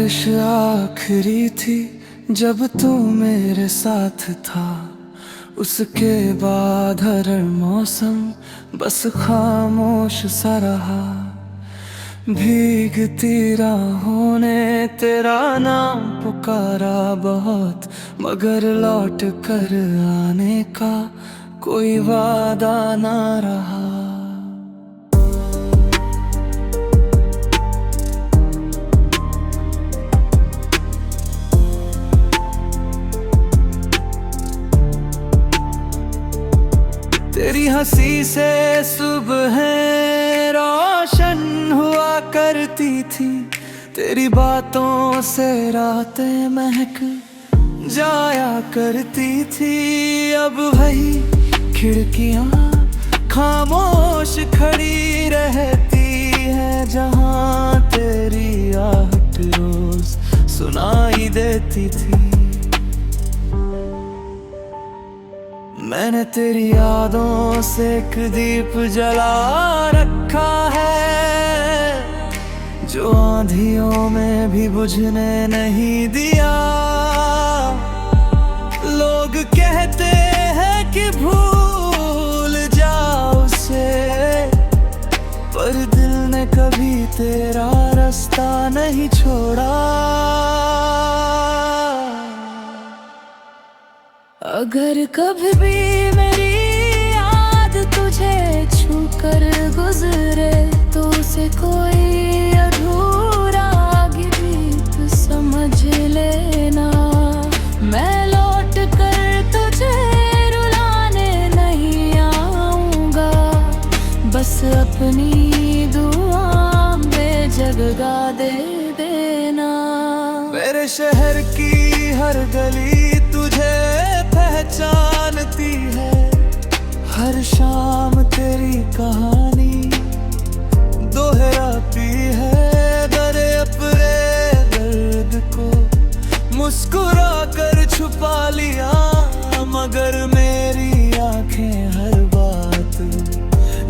बारिश आखिरी थी जब तू मेरे साथ था। उसके बाद हर मौसम बस खामोश सा रहा। भीगती राहों ने तेरा नाम पुकारा बहुत, मगर लौट कर आने का कोई वादा ना रहा। तेरी हंसी से सुबह रोशन हुआ करती थी, तेरी बातों से रातें महक जाया करती थी। अब वही खिड़कियां खामोश खड़ी रहती है, जहां तेरी आहट रोज सुनाई देती थी। मैंने तेरी यादों से एक दीप जला रखा है, जो आंधियों में भी बुझने नहीं दिया। लोग कहते हैं कि भूल जाओ उसे, पर दिल ने कभी तेरा रास्ता नहीं छोड़ा। अगर कभी भी मेरी याद तुझे छूकर गुजरे, तो उसे कोई अधूरा गीत समझ लेना। मैं लौट कर तुझे रुलाने नहीं आऊंगा, बस अपनी दुआ में जगह दे देना। मेरे शहर की हर गली तुझे पहचानती है, हर शाम तेरी कहानी दोहराती है। दर अपने दर्द को मुस्कुरा कर छुपा लिया, मगर मेरी आंखें हर बात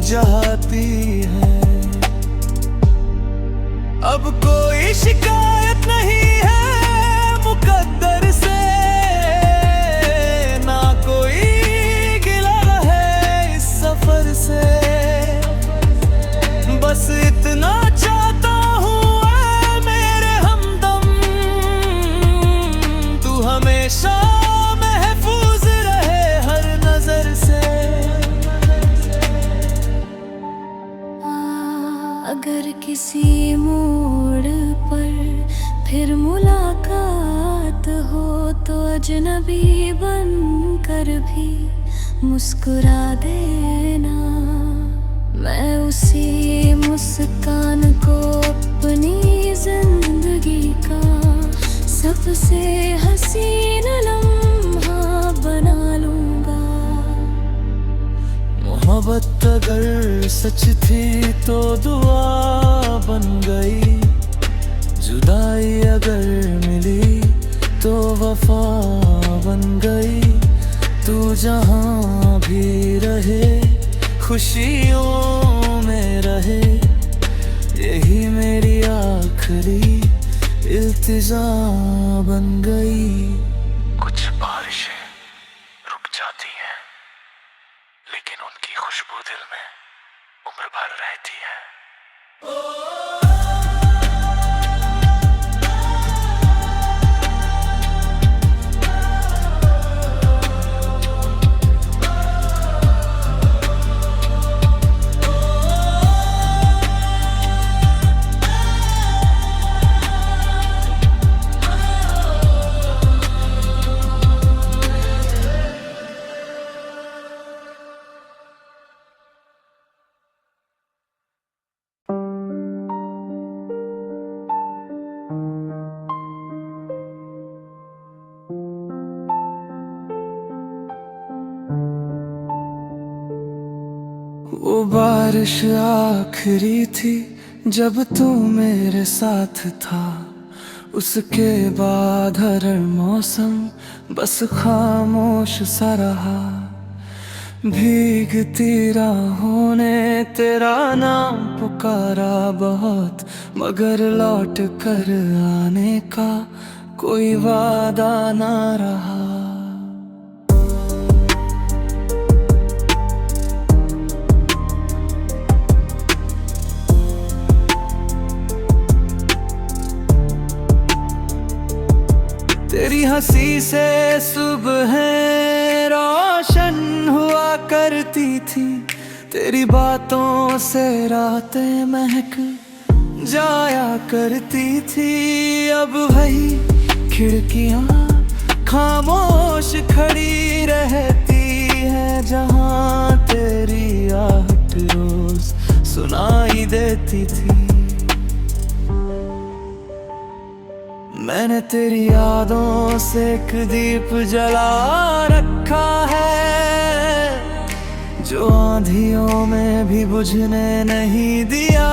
चाहती है। अब कोई शिकायत नहीं है मुकद्दर से, ना कोई गिला है इस सफर से। बस इतना चाहता हूँ ऐ मेरे हमदम, तू हमेशा महफूज रहे हर नजर से। अगर किसी मोड़ पर फिर मुलाकात हो, तो अजनबी बन कर भी मुस्कुरा देना। मैं उसी मुस्कान को अपनी जिंदगी का सबसे हसीन लम्हा बना लूंगा। मोहब्बत अगर सच थी तो दुआ बन गई, जुदाई अगर मिली तो वफा बन गई। तू जहां भी रहे खुशियों में रहे, यही मेरी आखिरी इल्तिजा बन गई। कुछ बारिशें रुक जाती हैं, लेकिन उनकी खुशबू दिल में उम्र भर रहती है। वो बारिश आखिरी थी जब तू मेरे साथ था। उसके बाद हर मौसम बस खामोश सा रहा। भीगती राहों ने तेरा नाम पुकारा बहुत, मगर लौट कर आने का कोई वादा ना रहा। तेरी हंसी से सुबह रोशन हुआ करती थी, तेरी बातों से रातें महक जाया करती थी। अब वही खिड़कियां खामोश खड़ी रहती है, जहां तेरी आहट रोज सुनाई देती थी। मैंने तेरी यादों से एक दीप जला रखा है, जो आंधियों में भी बुझने नहीं दिया।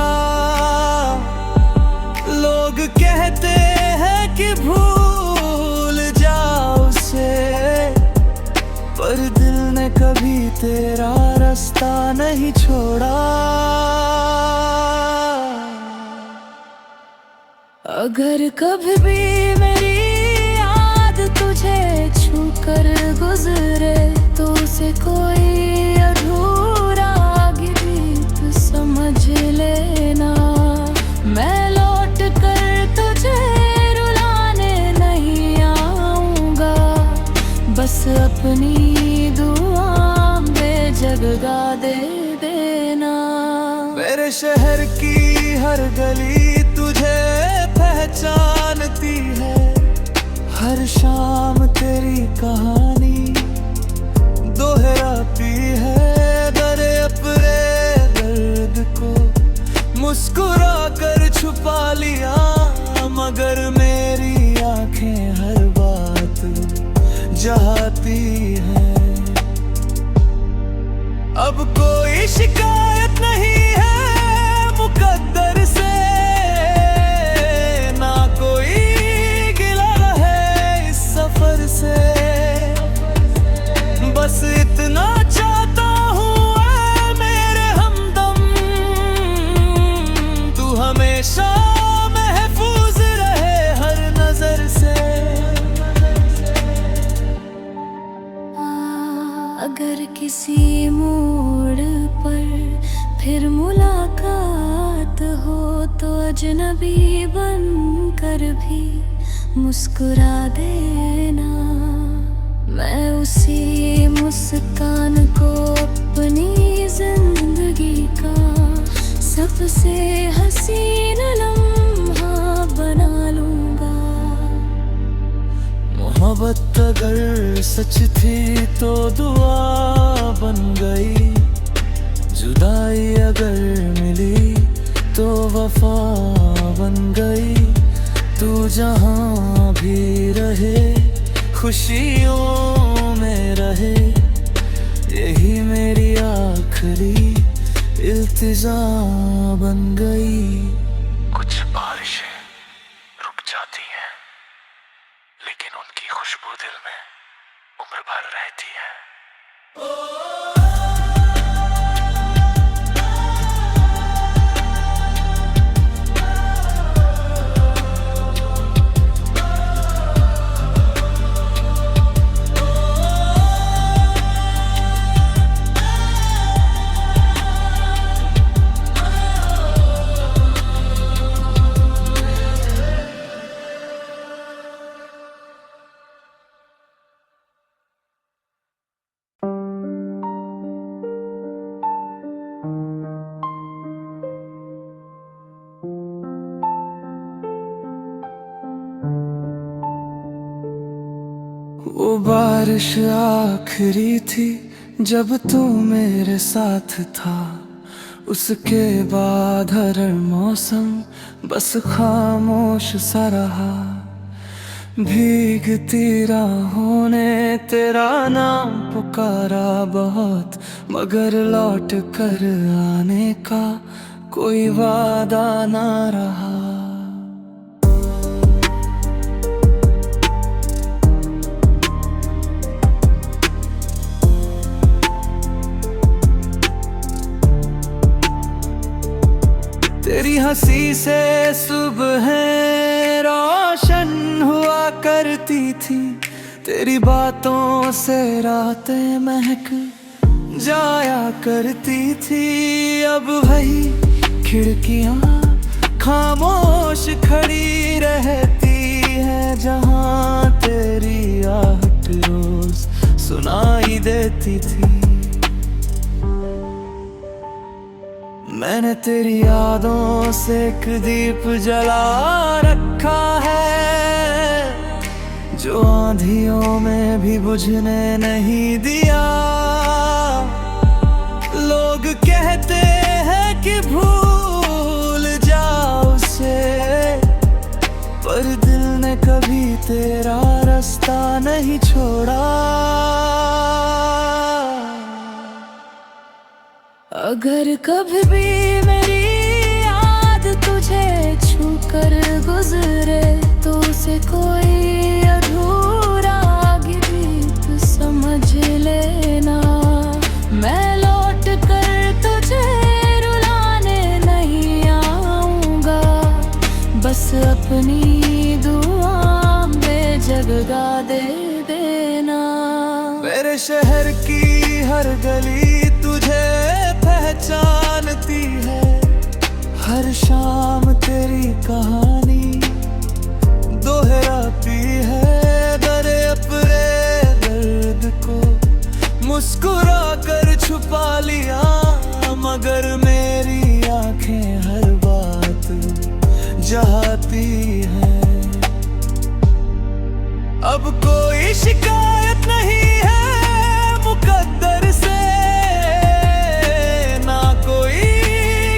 लोग कहते हैं कि भूल जाओ उसे, पर दिल ने कभी तेरा रास्ता नहीं छोड़ा। अगर कभी भी मेरी याद तुझे छू कर गुजरे, तो उसे कोई अधूरा गीत समझ लेना। मैं लौट कर तुझे रुलाने नहीं आऊंगा, बस अपनी दुआ में जगह दे देना। मेरे शहर की हर गली तुझे पहचानती है, हर शाम तेरी कहानी दोहराती है। दरे अपने दर्द को मुस्कुरा कर छुपा लिया, मगर मेरी आंखें हर बात चाहती है। अब कोई शिकायत नहीं है मुकद्दर से, ना कोई गिला है इस सफर से। बस इतना चाहता हूँ ऐ मेरे हमदम, तू हमेशा महफूज रहे हर नजर से। अगर किसी मोड़ पर फिर मुलाकात हो, तो अजनबी बन कर भी मुस्कुरा देना। मैं उसी मुस्कान को अपनी जिंदगी का सबसे हसीन लम्हा बना लूंगा। मोहब्बत अगर सच थी तो दुआ बन गई, जुदाई अगर मिली तो वफा बन गई। तू जहां भी रहे खुशियों में रहे, यही मेरी आखिरी इल्तिजा बन गई। कुछ बारिशें रुक जाती हैं, लेकिन उनकी खुशबू दिल में उम्र भर रहती है। वो बारिश आखिरी थी जब तू मेरे साथ था, उसके बाद हर मौसम बस खामोश सा रहा। भीगती राहों ने तेरा नाम पुकारा बहुत, मगर लौट कर आने का कोई वादा ना रहा। हंसी से सुबह रोशन हुआ करती थी, तेरी बातों से रातें महक जाया करती थी। अब वही खिड़कियां खामोश खड़ी रहती है, जहां तेरी आहट रोज सुनाई देती थी। मैंने तेरी यादों से एक दीप जला रखा है, जो आंधियों में भी बुझने नहीं दिया। लोग कहते हैं कि भूल जाओ उसे, पर दिल ने कभी तेरा रास्ता नहीं छोड़ा। अगर कभी भी मेरी याद तुझे छू कर गुजरे, तो उसे कोई अधूरा गीत समझ लेना। मैं लौट कर तुझे रुलाने नहीं आऊंगा, बस अपनी दुआ में जगह दे देना। मेरे शहर की हर गली तुझे पहचानती है, हर शाम तेरी कहानी दोहराती है। डरे अपने दर्द को मुस्कुरा कर छुपा लिया, मगर मेरी आंखें हर बात चाहती है। अब कोई शिकायत नहीं है मुकद्दर से, ना कोई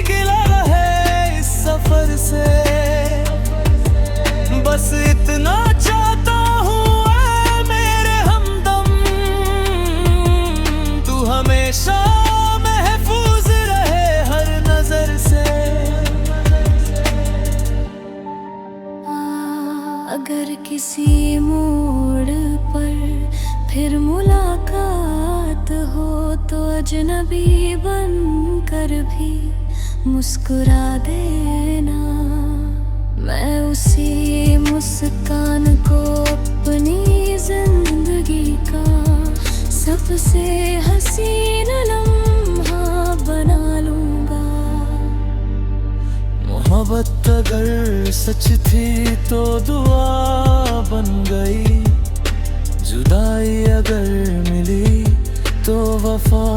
गिला है इस सफर से। बस इतना चाहता हूँ ऐ मेरे हमदम, तू हमेशा महफूज रहे हर नजर से। अगर किसी मोड़ पर फिर मुलाकात हो, तो अजनबी बन कर भी मुस्कुरा देना। मैं उसी मुस्कान को अपनी जिंदगी का सबसे हसीन लम्हा बना लूंगा। मोहब्बत अगर सच थी तो दुआ बन गई, जुदाई अगर मिली तो वफा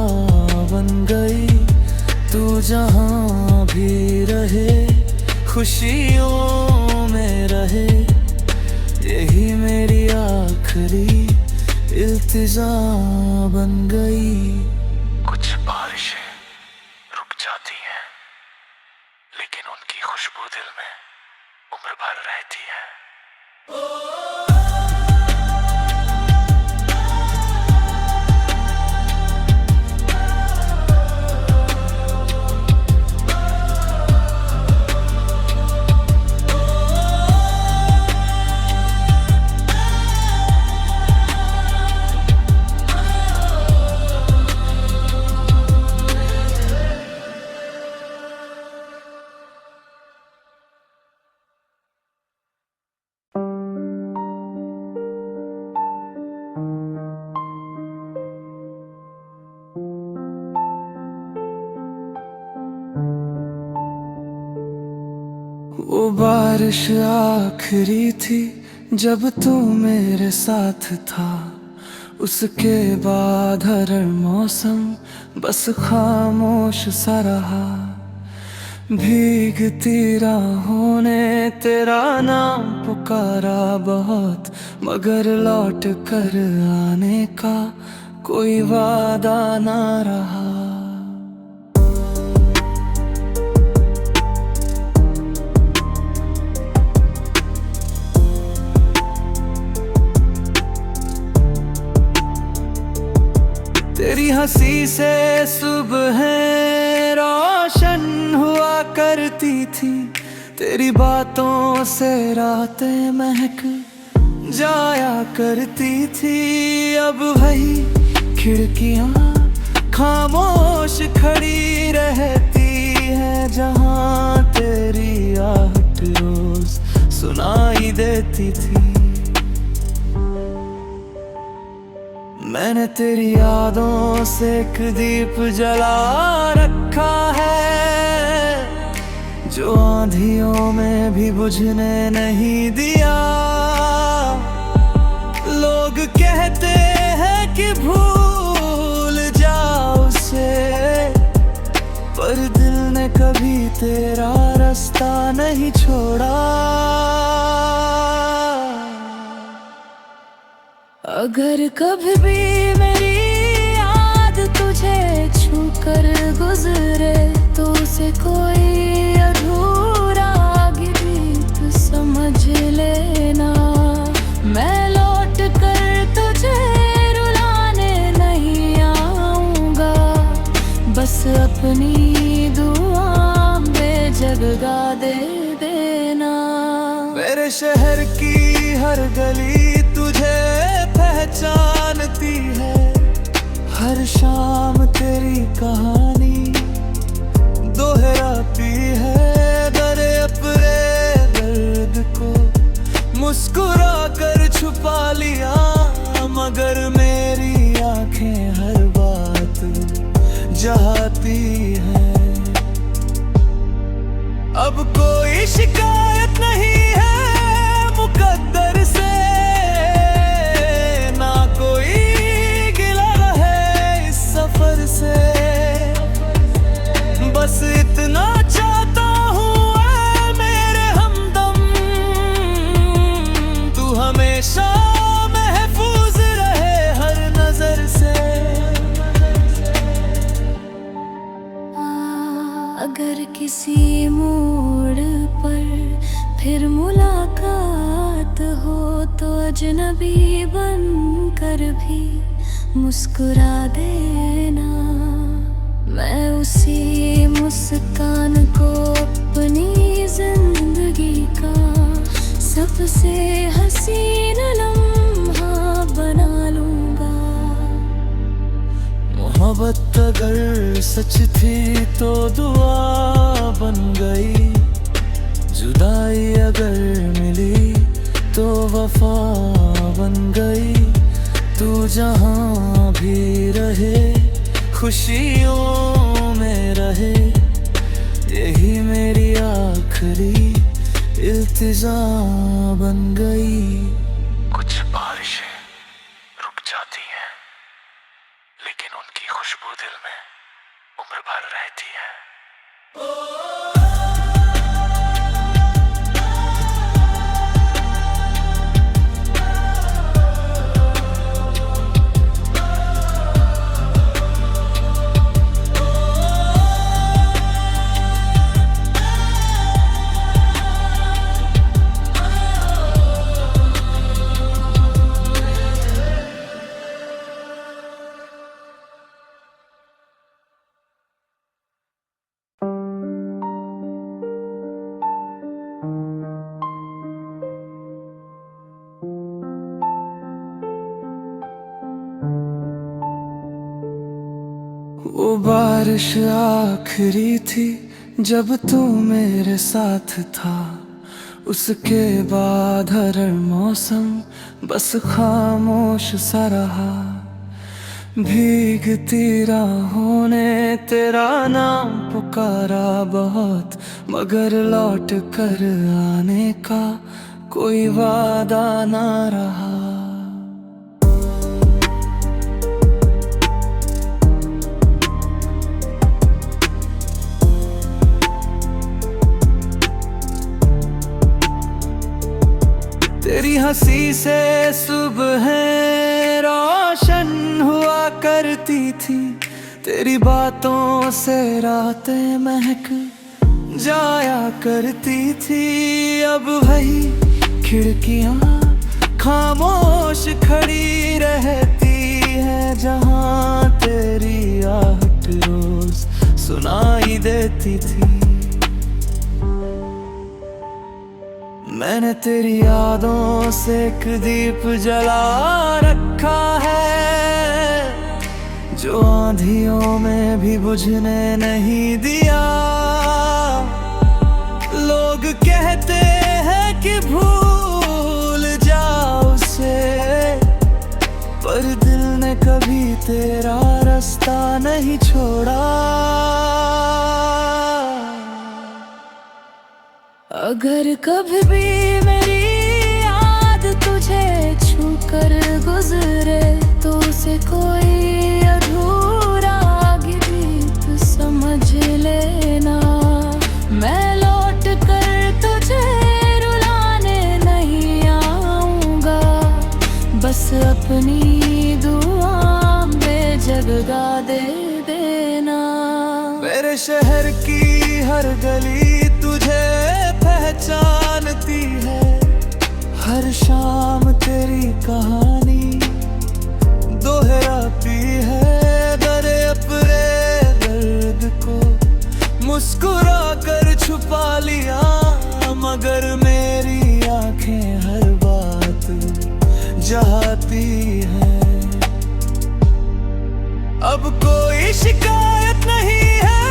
बन गई। तू जहां भी रहे खुशियों में रहे, यही मेरी आखिरी इल्तिजा बन गई। कुछ बारिशें रुक जाती हैं, लेकिन उनकी खुशबू दिल में उम्र भर रहती है। वो बारिश आखिरी थी जब तू मेरे साथ था, उसके बाद हर मौसम बस खामोश सा रहा। भीगती राहों ने तेरा नाम पुकारा बहुत, मगर लौट कर आने का कोई वादा ना रहा। तेरी हंसी से सुबह रोशन हुआ करती थी, तेरी बातों से रातें महक जाया करती थी। अब वही खिड़कियां खामोश खड़ी रहती है जहाँ तेरी आहट रोज सुनाई देती थी। मैंने तेरी यादों से एक दीप जला रखा है, जो आंधियों में भी बुझने नहीं दिया। लोग कहते हैं कि भूल जाओ उसे, पर दिल ने कभी तेरा रास्ता नहीं छोड़ा। अगर कभी भी मेरी याद तुझे छूकर गुजरे, तो उसे कोई अधूरा गीत समझ लेना। मैं लौट कर तुझे रुलाने नहीं आऊंगा, बस अपनी दुआ में जगह दे देना। मेरे शहर की हर गली तुझे पहचानती है, हर शाम तेरी कहानी दोहराती है। दर अपने दर्द को मुस्कुरा कर छुपा लिया, मगर मेरी आंखें हर बात चाहती है। अब कोई शिकायत नहीं है मुकद्दर से, ना कोई गिला है इस सफर से। बस इतना चाहता हूँ ऐ मेरे हमदम, तू हमेशा महफूज रहे हर नजर से। अगर किसी मोड़ पर फिर मुलाकात हो, तो अजनबी बन कर भी मुस्कुरा देना। मैं उसी मुस्कान को अपनी जिंदगी का सबसे हसीन लम्हा बना लूंगा। मोहब्बत अगर सच थी तो दुआ बन गई, जुदाई अगर मिली तो वफा बन गई। तू जहाँ भी रहे खुशियों में रहे, यही मेरी आखिरी इल्तिजा बन गई। कुछ बारिशें रुक जाती हैं, लेकिन उनकी खुशबू दिल में उम्र भर रहती है। वो बारिश आखिरी थी जब तू मेरे साथ था, उसके बाद हर मौसम बस खामोश सा रहा। भीगती राहों ने तेरा नाम पुकारा बहुत, मगर लौट कर आने का कोई वादा ना रहा। तेरी हंसी से सुबह रोशन हुआ करती थी, तेरी बातों से रातें महक जाया करती थी। अब वही खिड़कियां खामोश खड़ी रहती है, जहां तेरी आहट रोज सुनाई देती थी। मैंने तेरी यादों से एक दीप जला रखा है, जो आंधियों में भी बुझने नहीं दिया। कि भूल जाओ उसे, पर दिल ने कभी तेरा रास्ता नहीं छोड़ा। अगर कभी भी मेरी याद तुझे छू कर गुजरे, तो उसे कोई अधूरा गीत समझ लेना। मैं लौट कर तुझे रुलाने नहीं आऊंगा, बस अपनी दुआ में जगह दे देना। मेरे शहर की हर गली तुझे पहचानती है, हर शाम तेरी कहानी दोहराती है। दरे अपने दर्द को मुस्कुरा कर छुपा लिया, मगर मेरी आंखें हर बात चाहती है। अब कोई शिकायत नहीं है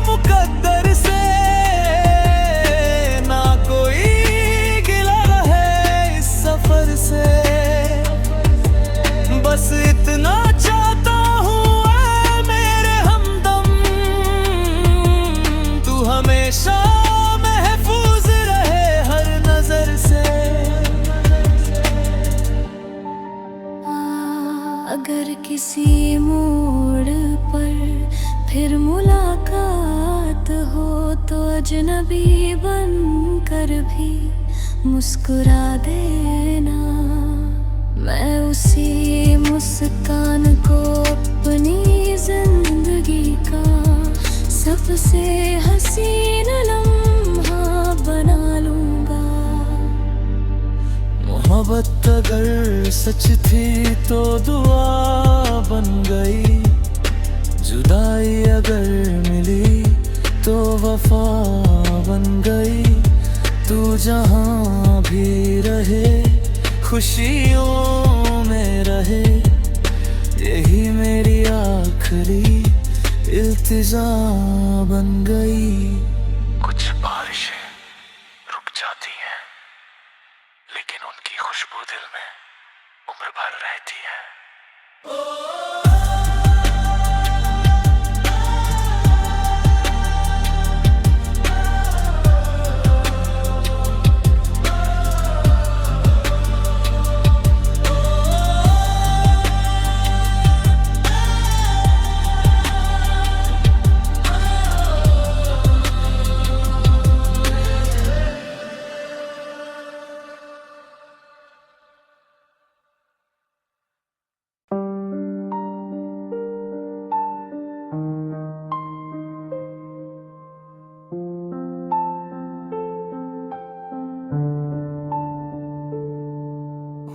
मुकद्दर से, ना कोई गिला है इस सफर से। बस इतना चाहता हूँ ऐ मेरे हमदम, तू हमेशा महफूज रहे हर नजर से। अगर किसी मोड़ पर फिर मुलाकात हो, तो अजनबी बन कर भी मुस्कुरा देना। मैं उसी मुस्कान को अपनी जिंदगी का सबसे हसीन लम्हा बना लूंगा। मोहब्बत अगर सच थी तो दुआ बन गई, जुदाई अगर मिली तो वफा बन गई। तू जहाँ भी रहे खुशियों में रहे, यही मेरी आखिरी इल्तिजा बन गई। कुछ बारिशें रुक जाती हैं, लेकिन उनकी खुशबू दिल में उम्र भर रहती है।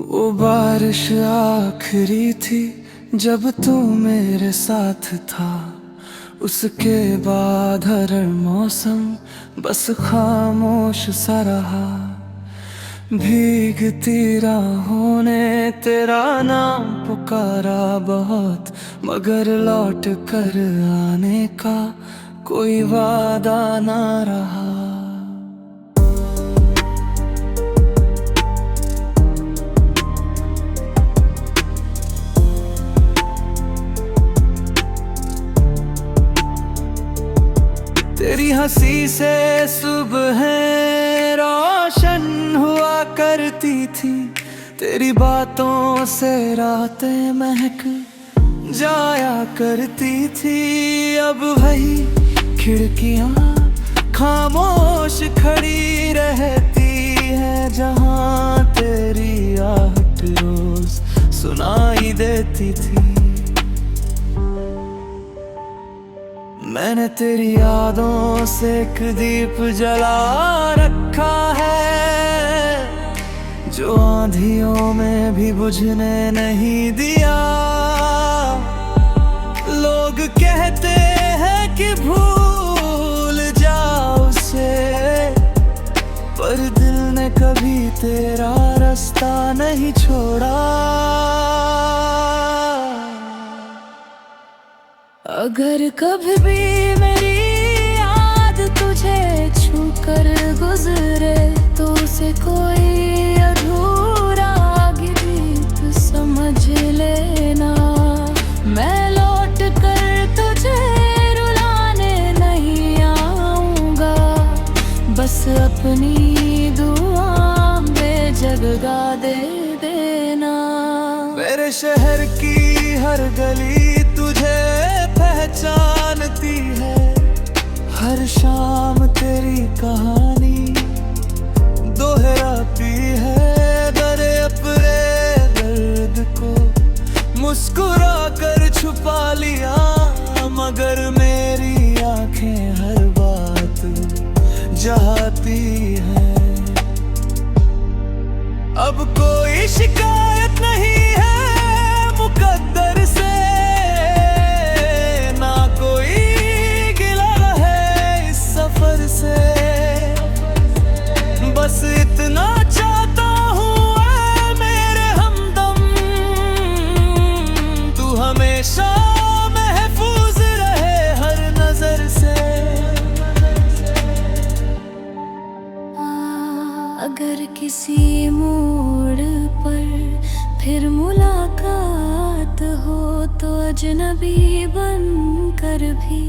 वो बारिश आखिरी थी जब तू मेरे साथ था, उसके बाद हर मौसम बस खामोश सा रहा। भीगती राहों ने तेरा नाम पुकारा बहुत, मगर लौट कर आने का कोई वादा ना रहा। तेरी हंसी से सुबह रोशन हुआ करती थी, तेरी बातों से रातें महक जाया करती थी। अब वही खिड़कियां खामोश खड़ी रहती है, जहां तेरी आहट रोज सुनाई देती थी। मैंने तेरी यादों से एक दीप जला रखा है, जो आंधियों में भी बुझने नहीं दिया। लोग कहते हैं कि भूल जाओ उसे, पर दिल ने कभी तेरा रास्ता नहीं छोड़ा। अगर कभी भी मेरी याद तुझे छू कर गुजरे, तो उसे कोई अधूरा गीत समझ लेना। मैं लौट कर तुझे रुलाने नहीं आऊंगा, बस अपनी दुआ में जगह दे देना। मेरे शहर की हर गली तुझे पहचानती है, हर शाम तेरी कहानी दोहराती है। दरे अपने दर्द को मुस्कुरा कर छुपा लिया, मगर मेरी आंखें हर बात चाहती है। अब कोई शिकायत नहीं है मुकद्दर से, ना कोई गिला है इस सफर से। बस इतना चाहता हूँ ऐ मेरे हमदम, तू हमेशा महफूज रहे हर नजर से। अगर किसी मोड़ पर फिर मुलाकात हो तो अजनबी बन कर भी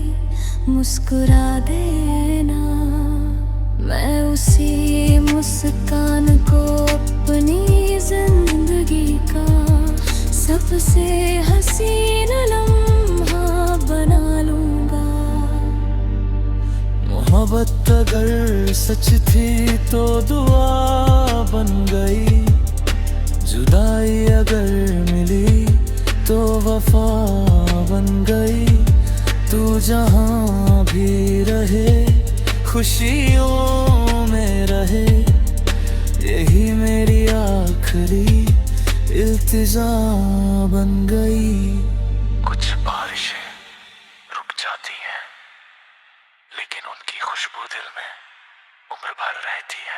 मुस्कुरा देना। मैं उसी मुस्कान को अपनी जिंदगी का सबसे हसीन लम्हा बना लूंगा। मोहब्बत अगर सच थी तो दुआ बन गई, जुदाई अगर मिली तो वफा बन गई। तू जहाँ भी रहे खुशियों में रहे, यही मेरी आखिरी इल्तिजा बन गई। कुछ बारिशें रुक जाती हैं, लेकिन उनकी खुशबू दिल में उम्र भर रहती है।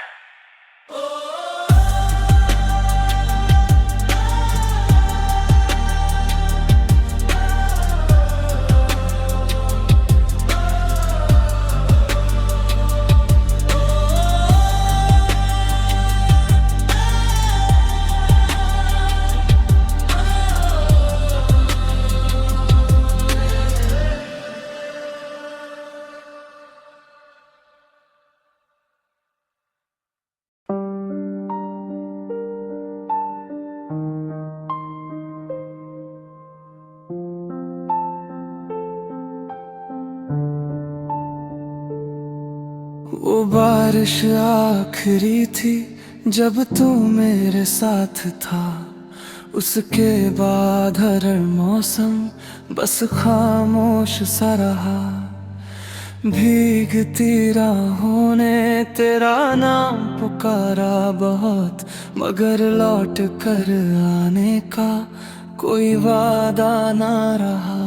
वो बारिश आखिरी थी जब तू मेरे साथ था, उसके बाद हर मौसम बस खामोश सा रहा। भीगती राहों ने तेरा नाम पुकारा बहुत, मगर लौट कर आने का कोई वादा ना रहा।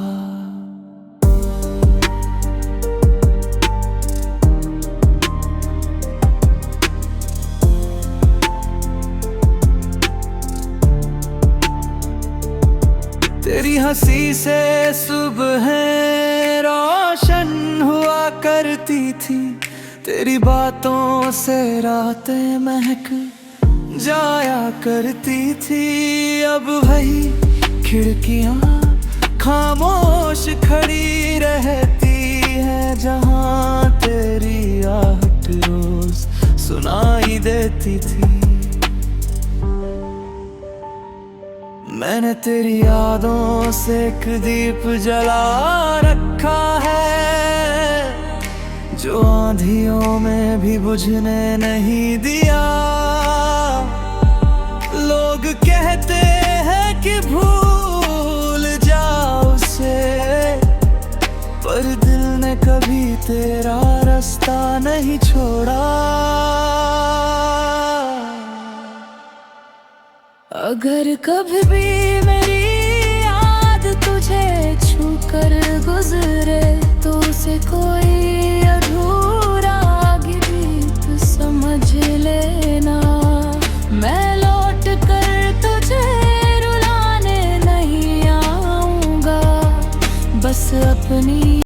तेरी हंसी से सुबह रोशन हुआ करती थी, तेरी बातों से रातें महक जाया करती थी। अब वही खिड़कियां खामोश खड़ी रहती है, जहां तेरी आहट रोज सुनाई देती थी। मैंने तेरी यादों से एक दीप जला रखा है, जो आंधियों में भी बुझने नहीं दिया। लोग कहते हैं कि भूल जाओ उसे, पर दिल ने कभी तेरा रास्ता नहीं छोड़ा। अगर कभी भी मेरी याद तुझे छू कर गुजरे तो उसे कोई अधूरा गीत समझ लेना। मैं लौट कर तुझे रुलाने नहीं आऊंगा, बस अपनी